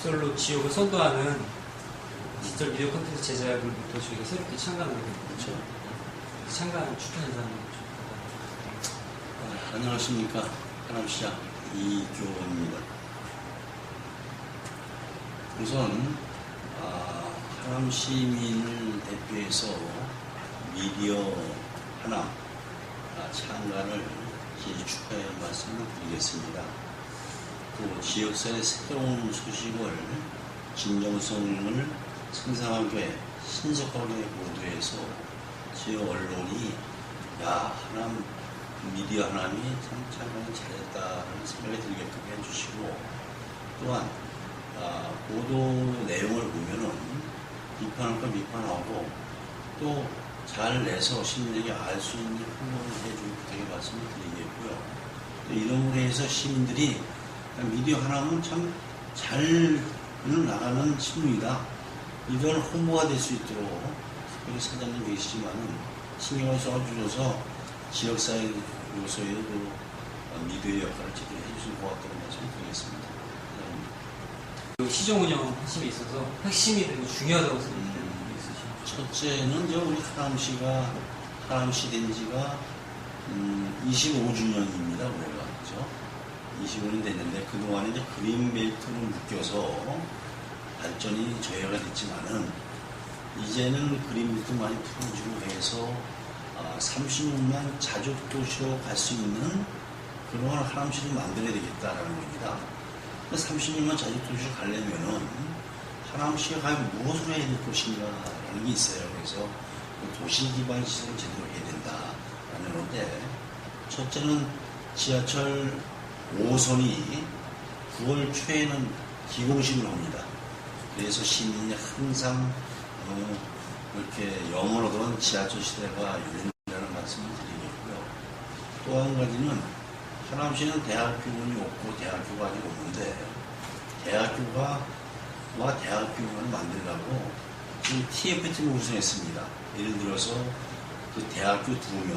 디지털로 지역을 선도하는 디지털 미디어 콘텐츠 제작을부터 저희가 새롭게 참가하게 됐죠. 참가하는 축하하는 사람이죠. 안녕하십니까. 하남시장 이교원입니다. 우선 하남시민을 대표해서 미디어 하남 참가를 축하의 말씀을 드리겠습니다. 또 지역사회 새로운 소식을 진정성을 상상하게 신속하게 보도해서 지역 언론이 하남 미디어 하남이 참 참가를 잘했다는 생각이 들게끔 해주시고, 또한 보도 내용을 보면은 비판할 거 비판하고 또 잘 내서 시민에게 알 수 있는 홍보를 해주고 되게 말씀을 드리겠고요. 또 이런 무대에서 시민들이 미디어 하나는 참 잘 나가는 신문이다, 이런 홍보가 될 수 있도록 여기 사장님 계시지만은 신경을 써주셔서 지역사회 요소에도 미디어 역할을 제대로 해주신 것 같다는 말씀을 드리겠습니다. 시정 운영 핵심에 있어서 핵심이 되고 중요하다고 생각합니다. 첫째는 우리 하남시 된 지가 25주년입니다. 올해가. 그죠? 25년 됐는데 그동안에 이제 그린벨트로 묶여서 발전이 저해가 됐지만은 이제는 그린벨트 많이 풀어주고 해서 30년만 자족도시로 갈 수 있는 그런 하남시를 만들어야 되겠다라는 겁니다. 30년만 자족도시로 가려면은 하남시가 과연 무엇을 해야 될 것인가라는 게 있어요. 그래서 도시 기반 시설을 제대로 해야 된다라는 건데, 첫째는 지하철 5호선이 9월 초에는 기공식을 합니다. 그래서 시민이 항상 이렇게 영원하던 지하철 시대가 열린다는 말씀을 드리겠고요. 또 한 가지는 하남시는 대학교원이 없고 대학교가 아직 없는데, 대학교를 만들려고 지금 TFT를 구성했습니다. 예를 들어서 그 대학교 2명,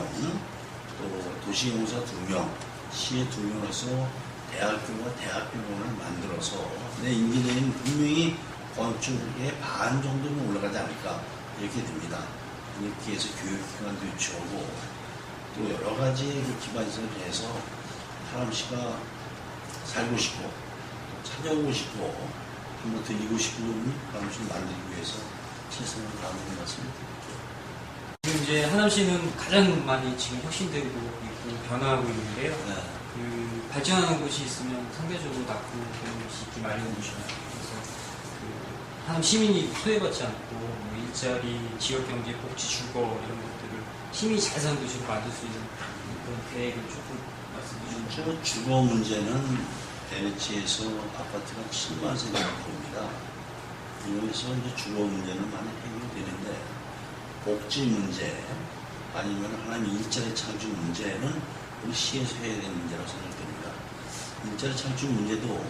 또 도시공사 2명, 시에 2명에서 대학교원을 만들어서 내 임기 내에는 분명히 건축의 반 정도는 올라가지 않을까, 이렇게 됩니다. 이렇게 해서 교육기관도 유치하고 또 여러 가지 기반시설을 해서 하남시가 살고 싶고 찾아오고 싶고 한번 들리고 싶은 하남시를 만들기 위해서 최선을 다하는 말씀을 드립니다. 지금 이제 하남시는 가장 많이 지금 혁신되고 있고 변화하고 있는데요. 네. 그 발전하는 곳이 있으면 상대적으로 나쁜 곳이 있기 마련이죠. 그래서 하남 시민이 소외받지 않고 뭐 일자리, 지역경제, 복지, 주거 이런 것들을 시민이 잘 사는 도시로 만들 수 있는 그런 계획을 조금 말씀해 주시죠. 주거 문제는 대치에서 아파트가 7만 세대가 됩니다. 이러면서 이제 주거 문제는 많이 해결되는데, 복지 문제 아니면 하나의 일자리 창출 문제는 우리 시에서 해야 되는 문제라고 생각됩니다. 일자리 창출 문제도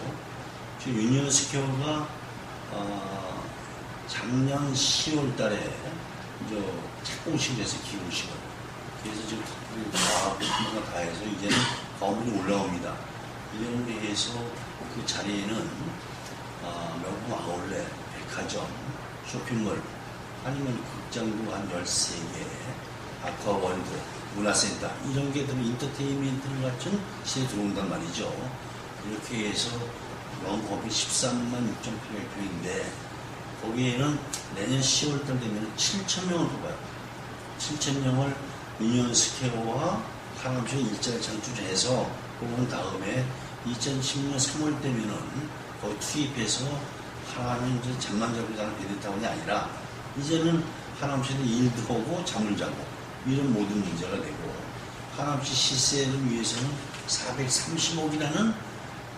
지금 유니언스퀘어가 작년 10월 달에 착공식을 해서 기공식을. 그래서 지금 다 해서 이제는 건물이 올라옵니다. 이런 데 해서 그 자리에는 명품 아울렛, 백화점, 쇼핑몰, 아니면 극장도 한 13개, 아쿠아월드, 문화센터, 이런 게 들은 인터테인먼트를 갖춘 시대에 들어온단 말이죠. 이렇게 해서 영업이 13만 6,800평인데 거기에는 내년 10월달 되면 7,000명을 뽑아요. 7,000명을 유니언스퀘어와 하남시 일자리 창출해서 뽑은 다음에 2010년 3월 되면은 거기 투입해서 하남이 이제 잠만 자고 자는 베드타운이 아니라 이제는 하남시는 일도 하고 잠을 자고 이런 모든 문제가 되고, 하남시 시세를 위해서는 430억이라는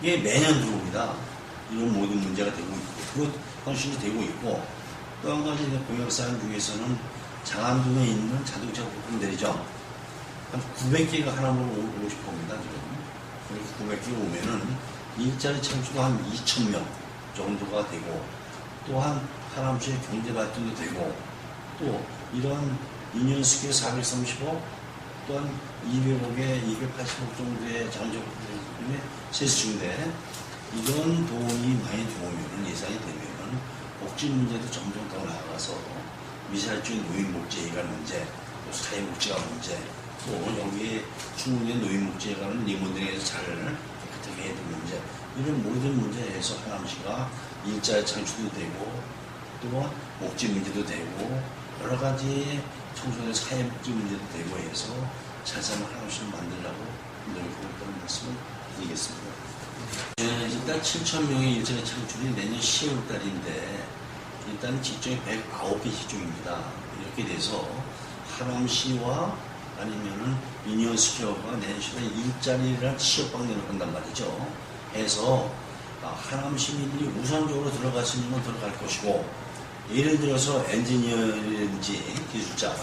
게 매년 들어옵니다. 이런 모든 문제가 되고 있고, 그것 현실이 되고 있고, 또 한 가지 공약사항 중에서는 장안동에 있는 자동차 부품 대리점 한 900개가 하나로 오고 싶어 합니다, 지금. 그렇게 900개 오면은 일자리 창출도 한 2,000명 정도가 되고, 또한 하남시의 경제 발전도 되고, 또 이런 유니언스퀘어 430억, 또한 200억에 280억 정도의 장적분에 세수 중인데, 이런 돈이 많이 들어오면 예산이 되면 복지 문제도 점점 더 나아가서 미사일주의 노인복지에 관한 문제, 또 사회복지가 문제, 또 여기에 충분히 노인복지에 관한 리모델링에서 잘 깨끗하게 해야 될 문제, 이런 모든 문제에서 하남시가 일자리 창출도 되고 또 복지 문제도 되고 여러 가지 청소년 사회복지 문제도 되고 해서 잘 사는 하남시를 만들려고 노력하고 있다는 말씀을 드리겠습니다. 일단 7,000명의 일자리 창출이 내년 10월 달인데 일단 직종이 109개 직종입니다. 이렇게 돼서 하남시와 아니면은 유니언스퀘어가 내년 10월에 일자리를 취업 방향을 한단 말이죠. 해서 하남 시민들이 우선적으로 들어갈 수 있는 건 들어갈 것이고, 예를 들어서 엔지니어든지 기술자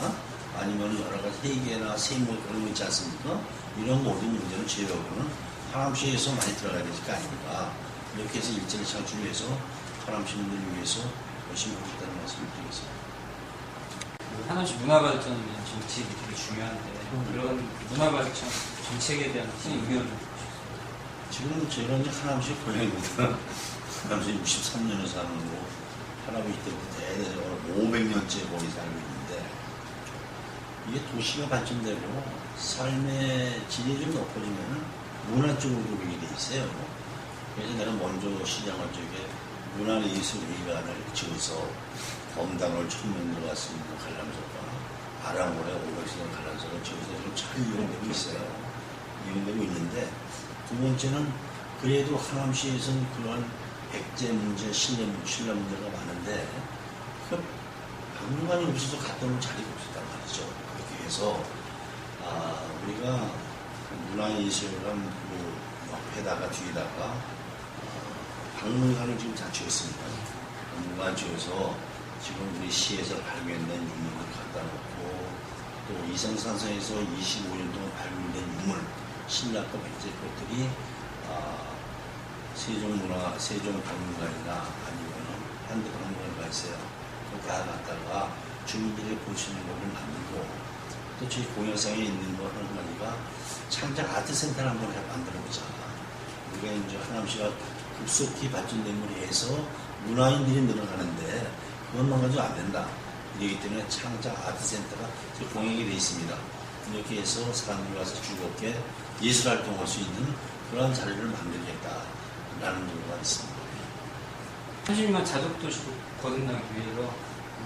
아니면 여러 가지 회계나 세무 그런 거 있지 않습니까? 이런 모든 문제는 제외하고는 하남시에서 많이 들어가야 되지 아닙니까? 이렇게 해서 일자리 창출을 위해서 하남 시민들을 위해서 열심히 하고 있다는 말씀을 드리겠습니다. 하남시 문화발전 정책이 되게 중요한데 그런 문화발전 정책에 대한 의견을 지금 저희는 이제 하남시 고향입니다. 하남시 63년을 사는 거고 할아버지 때부터 대대적으로 500년째 거기 살고 있는데 이게 도시가 발전되고 삶의 질이 좀 높아지면 문화 쪽으로 돌리게 돼 있어요. 그래서 내가 먼저 시장할 적에 문화예술회관을 지어서 검당을 1000년 들어갔을 수 있는 관람석과 아랑모래 500년 관람석을 지어서 지금 잘 이용되고 있어요. 이용되고 있는데 두 번째는 그래도 하남시에서는 그러한 백제 문제, 신라 문제가 많은데 그 박물관이 없어서 갔다 오는 자리가 없었단 말이죠. 그렇게 해서 우리가 문화예술관 그 옆에다가 뒤에다가 박물관을 지금 다 지었습니다. 박물관 지어서 지금 우리 시에서 발견된 유물을 갖다 놓고 또 이성산성에서 25년 동안 발견된 유물, 신라과 백제 것들이 세종박물관이나 아니면 한대박물관가 있어요. 거기다 갖다가 주민들이 볼 수 있는 것을 만들고 또 저희 공연상에 있는 거 한 가지가 창작 아트센터를 한번 만들어보자. 우리가 이제 하남시가 급속히 발전됨으로 해서 문화인들이 늘어가는데 그것만 가지고 안 된다. 이러기 때문에 창작 아트센터가 공약이 되어 있습니다. 이렇게 해서 사람들이 와서 즐겁게 예술활동할 수 있는 그런 자리를 만들겠다라는 의도가 있습니다. 현실만 자족도시로 거듭나기 위해서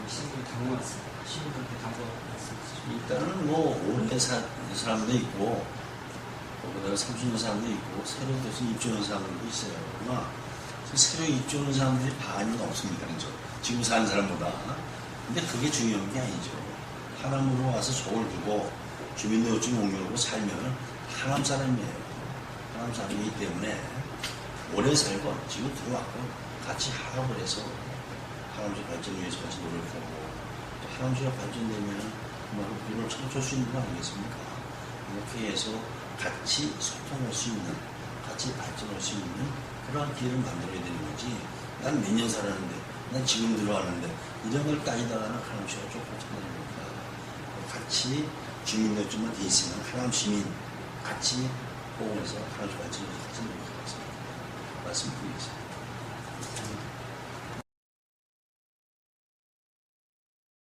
시민들 당부했습니다. 시민들한테 당부했습니다. 일단은 뭐 오래 사람도 있고 그다음에 30년 사람도 있고 새로 돼서 입주하는 사람들도 있어요. 그러나 새로 입주하는 사람들이 반은 없습니다. 그렇죠? 지금 사는 사람보다. 근데 그게 중요한 게 아니죠. 하남으로 와서 저걸 두고 주민등록증 옮겨오고 살면 하남 사람이에요. 하남 사람이기 때문에 오래 살고 지금 들어왔고 같이 하합을 해서 하남시 발전을 위해서 같이 노력하고 또 하남시가 발전되면 그걸 청소할 수 있는 거 아니겠습니까? 이렇게 해서 같이 소통할 수 있는, 같이 발전할 수 있는 그러한 기회를 만들어야 되는 거지. 난 몇 년 살았는데, 난 지금 들어왔는데, 이런 걸 따지다가는 하남시가 조금 참는 겁니다. 같이 주민등록증만 돼 있으면 하남 시민 같이 호응해서 하남시 발전을 같이 노력하겠습니다. 말씀드리겠습니다.